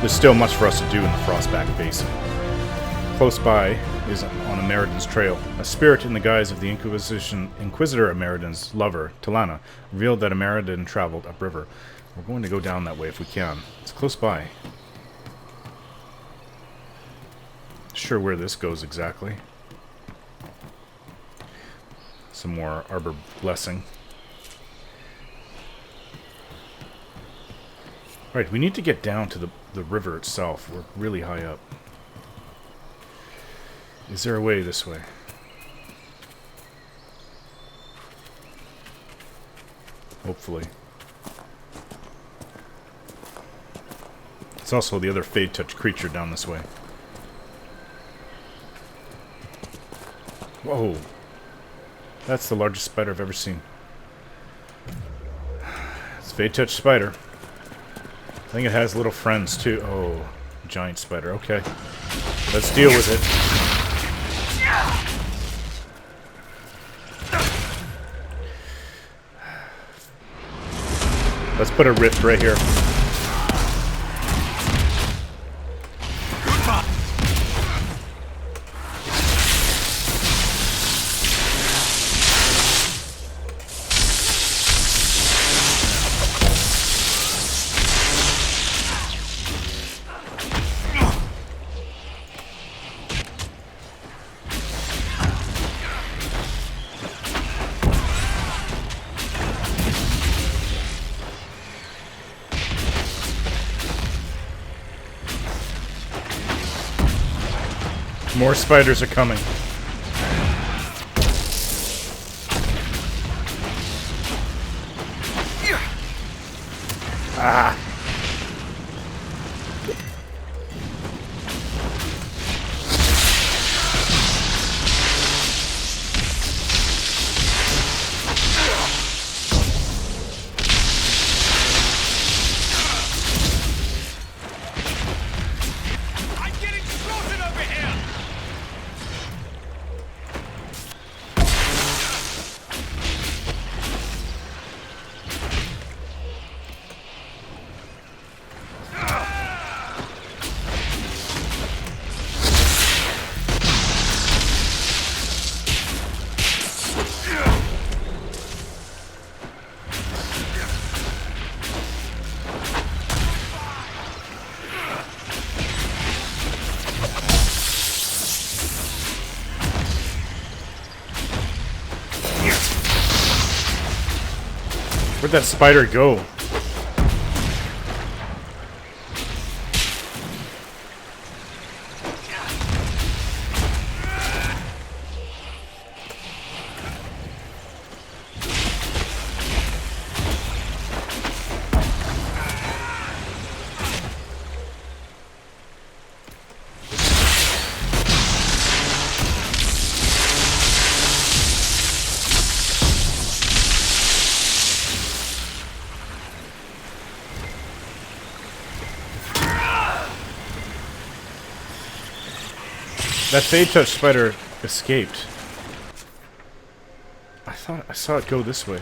There's still much for us to do in the Frostback Basin. Close by is on Ameridan's trail. A spirit in the guise of the Inquisitor Ameridan's lover, Talana, revealed that Ameridan traveled upriver. We're going to go down that way if we can. It's close by. Sure where this goes exactly. Some more Arbor Blessing. Right, we need to get down to the river itself. We're really high up. Is there a way this way? Hopefully. It's also the other Fade Touch creature down this way. Whoa. That's the largest spider I've ever seen. It's Fade Touch spider. I think it has little friends too. Oh, giant spider. Okay. Let's deal with it. Let's put a rift right here. More spiders are coming. Ah. Where'd that spider go? That Fade Touch spider escaped. I thought I saw it go this way.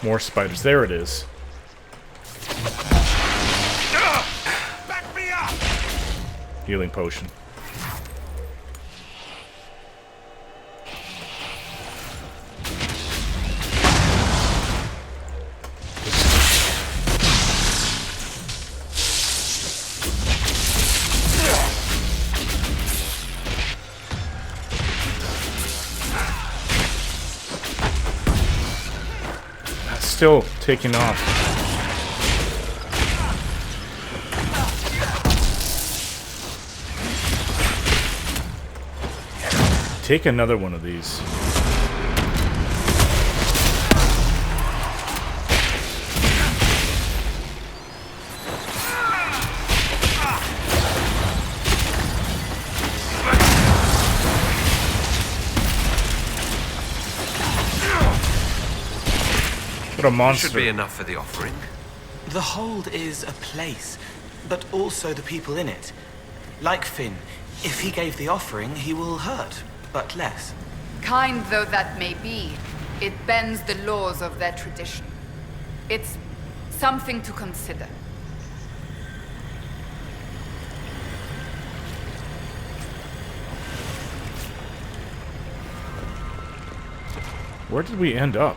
More spiders. There it is. Back me up! Healing potion. Still taking off. Take another one of these. What a monster. Should be enough for the offering. The hold is a place, but also the people in it. Like Finn, if he gave the offering, he will hurt, but less. Kind though that may be, it bends the laws of their tradition. It's something to consider. Where did we end up?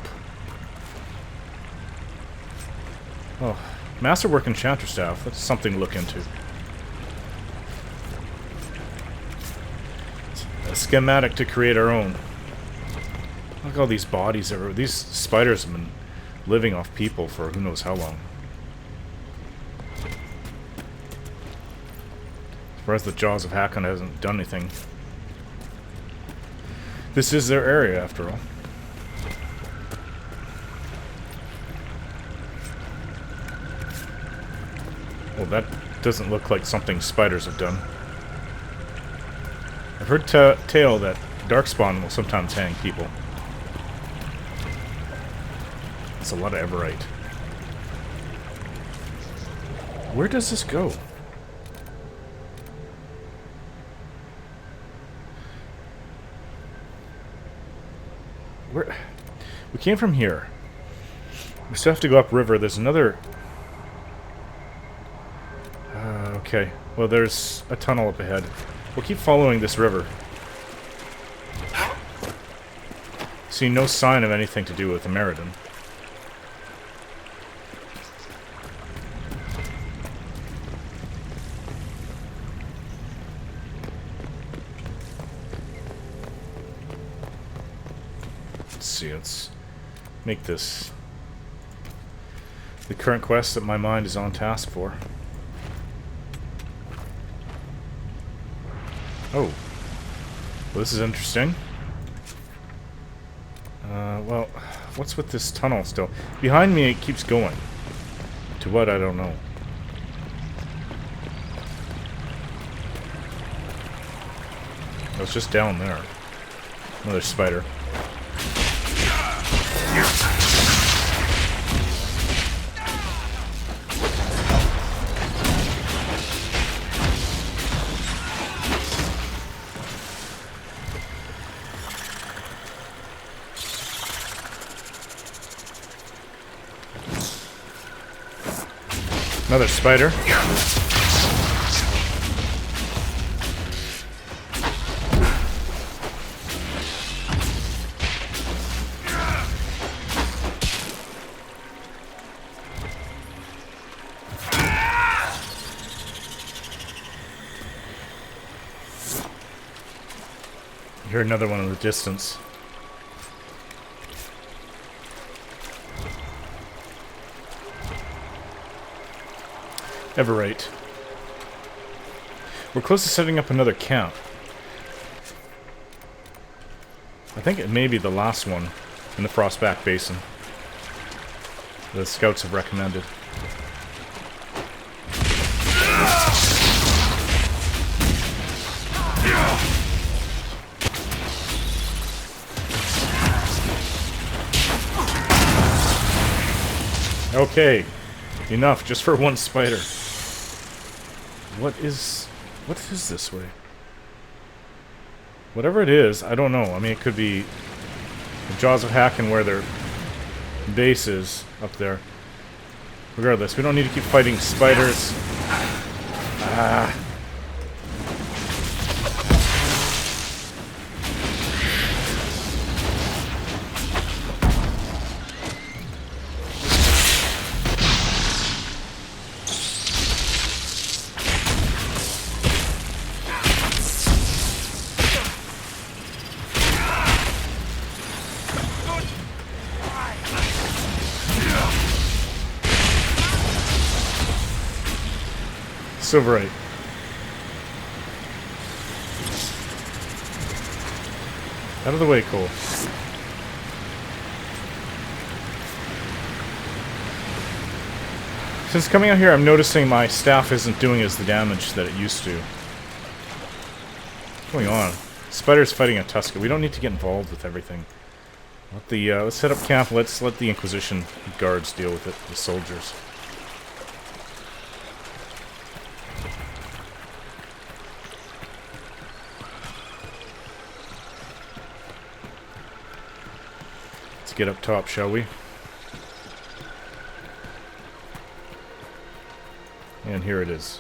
Oh, Masterwork Enchanter Staff. That's something to look into. A schematic to create our own. Look at all these bodies everywhere. These spiders have been living off people for who knows how long. Surprised the Jaws of Hakkon hasn't done anything. This is their area, after all. Well, that doesn't look like something spiders have done. I've heard tale that Darkspawn will sometimes hang people. That's a lot of Everite. Where does this go? Where? We came from here. We still have to go upriver. There's another... okay. Well, there's a tunnel up ahead. We'll keep following this river. See no sign of anything to do with the Meriden. Let's see, let's make this the current quest that my mind is on task for. Oh. Well, this is interesting. Well, what's with this tunnel still? Behind me, it keeps going. To what, I don't know. Oh, it's just down there. Another spider. Another spider. You hear another one in the distance. Everite. We're close to setting up another camp. I think it may be the last one in the Frostback Basin. The scouts have recommended. Okay, enough just for one spider. What is this way? Whatever it is, I don't know. I mean, it could be the Jaws of Hakkon where their base is up there. Regardless, we don't need to keep fighting spiders. Ah. Silverite. Out of the way, Cole. Since coming out here, I'm noticing my staff isn't doing as the damage that it used to. What's going on? Spider's fighting a Tuska. We don't need to get involved with everything. Let's set up camp. Let's let the Inquisition guards deal with it, the soldiers. Get up top, shall we? And here it is.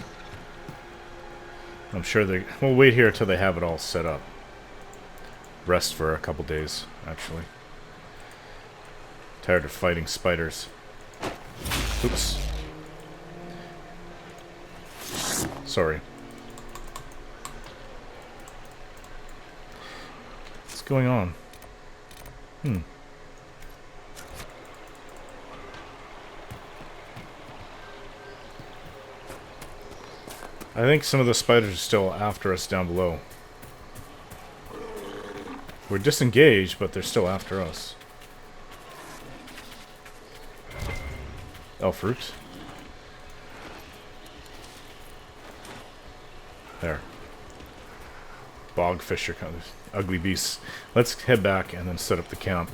I'm sure we'll wait here till they have it all set up. Rest for a couple days, actually. Tired of fighting spiders. Oops. Sorry. What's going on? I think some of the spiders are still after us down below. We're disengaged, but they're still after us. Oh, fruit. There. Bogfish are kind of ugly beasts. Let's head back and then set up the camp.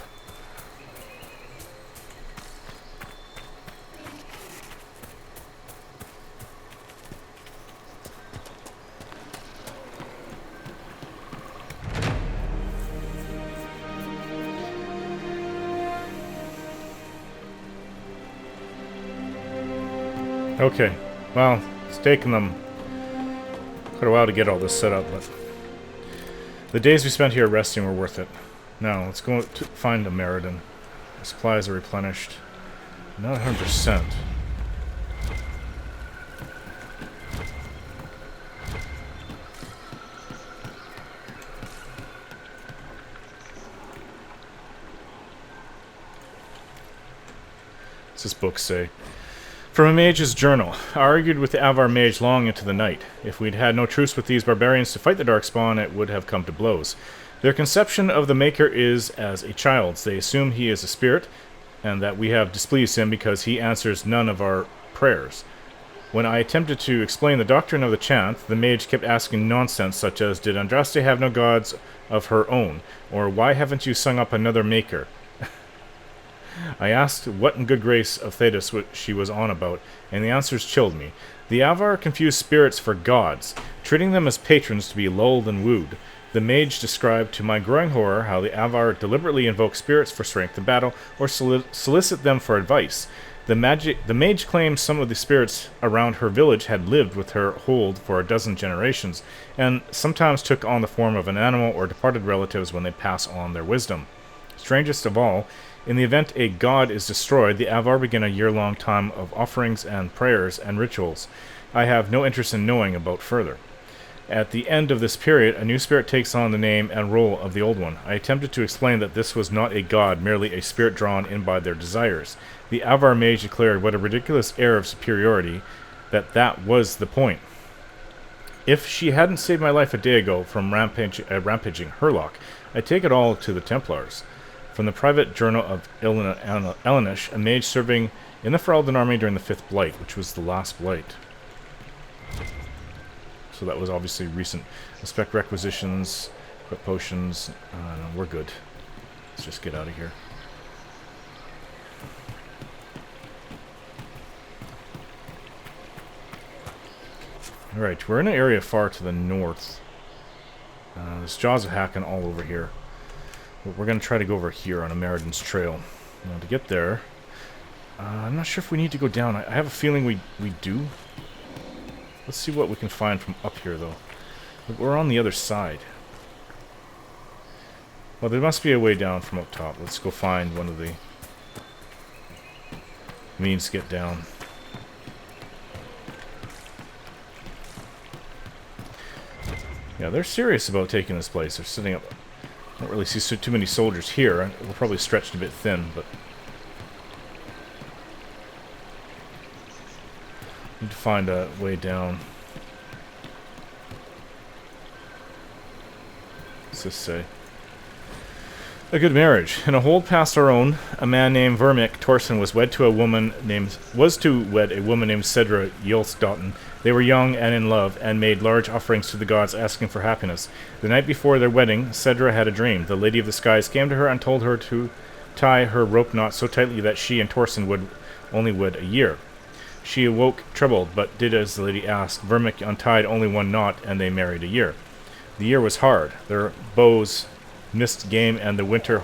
Okay, well, it's taken them quite a while to get all this set up, but the days we spent here resting were worth it. Now, let's go to find a Meriden. The supplies are replenished. Not 100%. What's this book say? From a mage's journal. I argued with the Avar mage long into the night. If we'd had no truce with these barbarians to fight the Darkspawn, it would have come to blows. Their conception of the Maker is as a child's. They assume he is a spirit, and that we have displeased him because he answers none of our prayers. When I attempted to explain the doctrine of the chant, the mage kept asking nonsense such as, did Andraste have no gods of her own? Or why haven't you sung up another Maker? I asked what in good grace of Thetis she was on about, and the answers chilled me. The Avar confused spirits for gods, treating them as patrons to be lulled and wooed. The mage described to my growing horror how the Avar deliberately invoke spirits for strength in battle, or solicit them for advice. The mage claimed some of the spirits around her village had lived with her hold for a dozen generations, and sometimes took on the form of an animal or departed relatives when they pass on their wisdom. Strangest of all, in the event a god is destroyed, the Avar begin a year-long time of offerings and prayers and rituals. I have no interest in knowing about further. At the end of this period, a new spirit takes on the name and role of the old one. I attempted to explain that this was not a god, merely a spirit drawn in by their desires. The Avar mage declared what a ridiculous air of superiority, that was the point. If she hadn't saved my life a day ago from rampaging Herlock, I'd take it all to the Templars. From the private journal of Elenish, a mage serving in the Ferelden army during the 5th Blight, which was the last Blight. So that was obviously recent. Inspect requisitions, equip potions. No, we're good. Let's just get out of here. Alright, we're in an area far to the north. There's Jaws of Hakkon all over here. But we're going to try to go over here on a Meriden's Trail. Now, to get there, I'm not sure if we need to go down. I have a feeling we do. Let's see what we can find from up here, though. But we're on the other side. Well, there must be a way down from up top. Let's go find one of the means to get down. Yeah, they're serious about taking this place. They're setting up... I don't really see too many soldiers here. We're probably stretched a bit thin, but... need to find a way down. What's this say? A good marriage. In a hold past our own, a man named Vermic Torsen was wed to a woman named Cedra Yilsdotten. They were young and in love, and made large offerings to the gods, asking for happiness. The night before their wedding, Cedra had a dream. The Lady of the Skies came to her and told her to tie her rope knot so tightly that she and Torsen would only wed a year. She awoke troubled, but did as the lady asked. Vermic untied only one knot, and they married a year. The year was hard. Their bows missed game, and the winter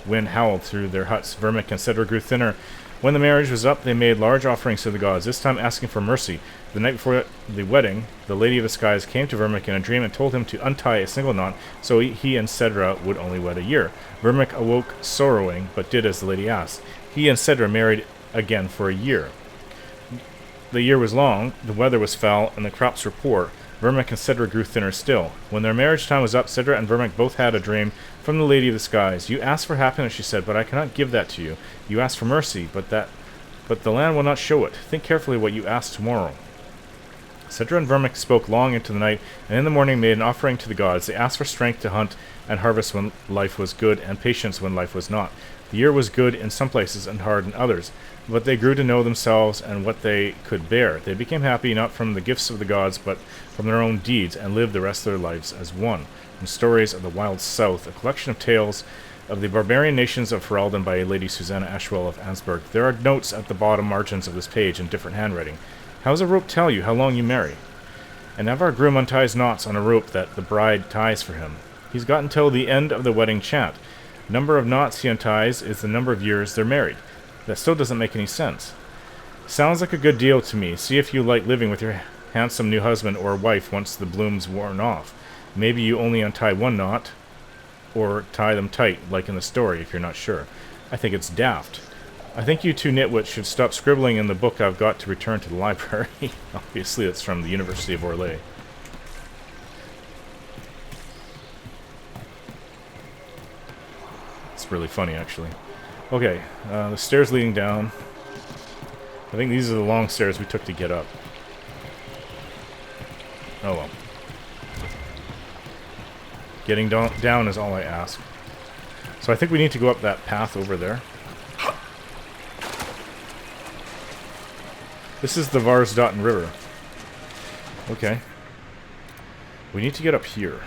wind howled through their huts. Vermic and Cedra grew thinner When the marriage was up, they made large offerings to the gods, this time asking for mercy. The night before the wedding, the Lady of the Skies came to Vermic in a dream and told him to untie a single knot, so he and Cedra would only wed a year. Vermic awoke sorrowing, but did as the lady asked. He and Cedra married again for a year. The year was long, the weather was foul, and the crops were poor. Vermic and Cedra grew thinner still. When their marriage time was up, Cedra and Vermic both had a dream from the Lady of the Skies. You asked for happiness, she said, but I cannot give that to you. You asked for mercy, but the land will not show it. Think carefully what you ask tomorrow. Cedra and Vermic spoke long into the night, and in the morning made an offering to the gods. They asked for strength to hunt and harvest when life was good, and patience when life was not. The year was good in some places and hard in others, but they grew to know themselves and what they could bear. They became happy not from the gifts of the gods, but from their own deeds, and lived the rest of their lives as one. From Stories of the Wild South, a collection of tales of the barbarian nations of Ferelden by Lady Susanna Ashwell of Ansburg. There are notes at the bottom margins of this page in different handwriting. How does a rope tell you how long you marry? An Avar groom unties knots on a rope that the bride ties for him. He's got until the end of the wedding chant. Number of knots he unties is the number of years they're married. That still doesn't make any sense. Sounds like a good deal to me. See if you like living with your handsome new husband or wife once the bloom's worn off. Maybe you only untie one knot, or tie them tight, like in the story, if you're not sure. I think it's daft. I think you two nitwits should stop scribbling in the book I've got to return to the library. Obviously, it's from the University of Orlais. It's really funny, actually. Okay, the stairs leading down. I think these are the long stairs we took to get up. Oh well. Getting down is all I ask. So I think we need to go up that path over there. This is the Varsdotten River. Okay. We need to get up here.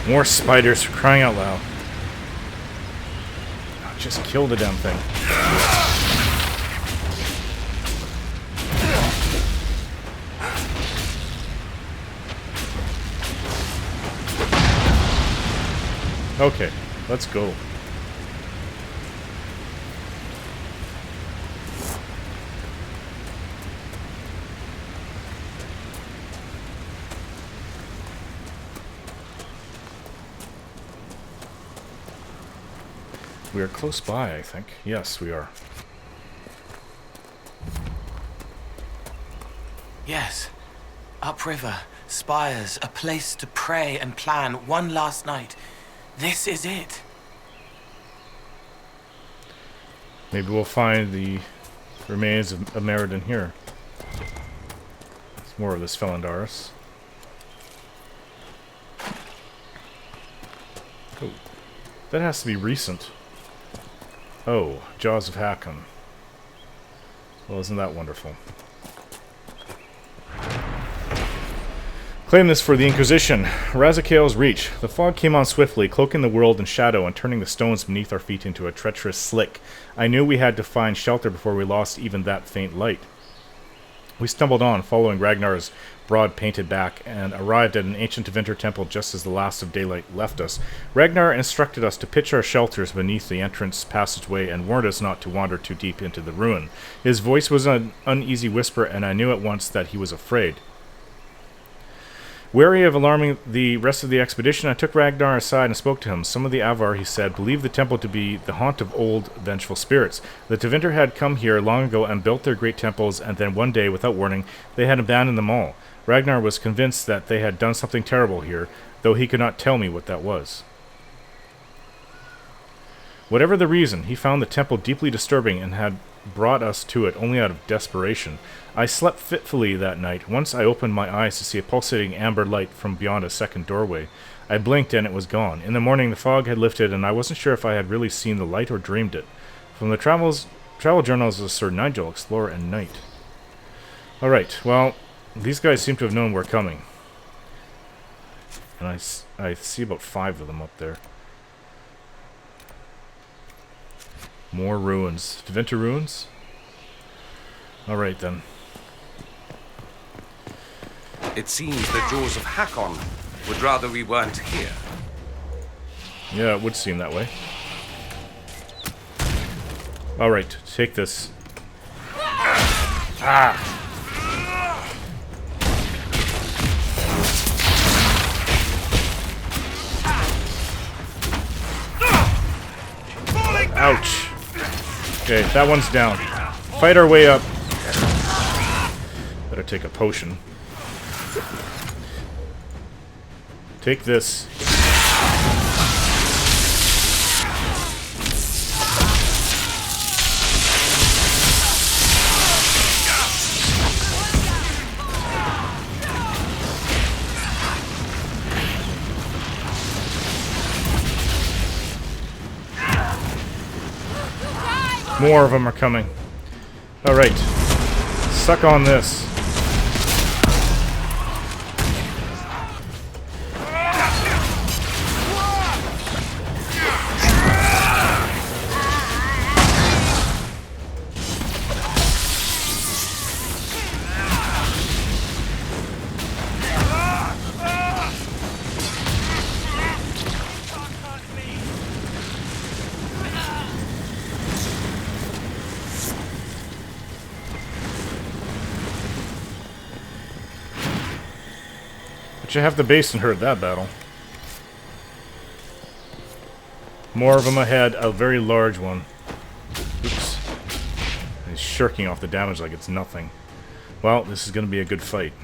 More spiders, for crying out loud. Oh, just kill the damn thing. Okay, let's go. We are close by, I think. Yes, we are. Yes. Upriver, spires, a place to pray and plan one last night. This is it. Maybe we'll find the remains of Meriden here. It's more of this Felandaris. Oh, that has to be recent. Oh, Jaws of Hakkon. Well, isn't that wonderful? Claim this for the Inquisition. Razikale's reach. The fog came on swiftly, cloaking the world in shadow and turning the stones beneath our feet into a treacherous slick. I knew we had to find shelter before we lost even that faint light. We stumbled on, following Ragnar's broad painted back, and arrived at an ancient Tevinter temple just as the last of daylight left us. Ragnar instructed us to pitch our shelters beneath the entrance passageway and warned us not to wander too deep into the ruin. His voice was an uneasy whisper, and I knew at once that he was afraid. Wary of alarming the rest of the expedition, I took Ragnar aside and spoke to him. Some of the Avar, he said, believed the temple to be the haunt of old, vengeful spirits. The Tevinter had come here long ago and built their great temples, and then one day, without warning, they had abandoned them all. Ragnar was convinced that they had done something terrible here, though he could not tell me what that was. Whatever the reason, he found the temple deeply disturbing and had brought us to it only out of desperation. I slept fitfully that night. Once I opened my eyes to see a pulsating amber light from beyond a second doorway. I blinked and it was gone. In the morning the fog had lifted and I wasn't sure if I had really seen the light or dreamed it. From the travel journals of Sir Nigel, Explorer and Knight. Alright, well, these guys seem to have known we're coming. And I see about 5 of them up there. More ruins. Tevinter ruins? Alright then. It seems the Jaws of Hakkon would rather we weren't here. Yeah, it would seem that way. Alright, take this. Ah! Ouch. Okay, that one's down. Fight our way up. Better take a potion. Take this. More of them are coming. Alright. Suck on this. But you have the basin heard that battle. More of them ahead, a very large one. Oops. He's shirking off the damage like it's nothing. Well, this is going to be a good fight.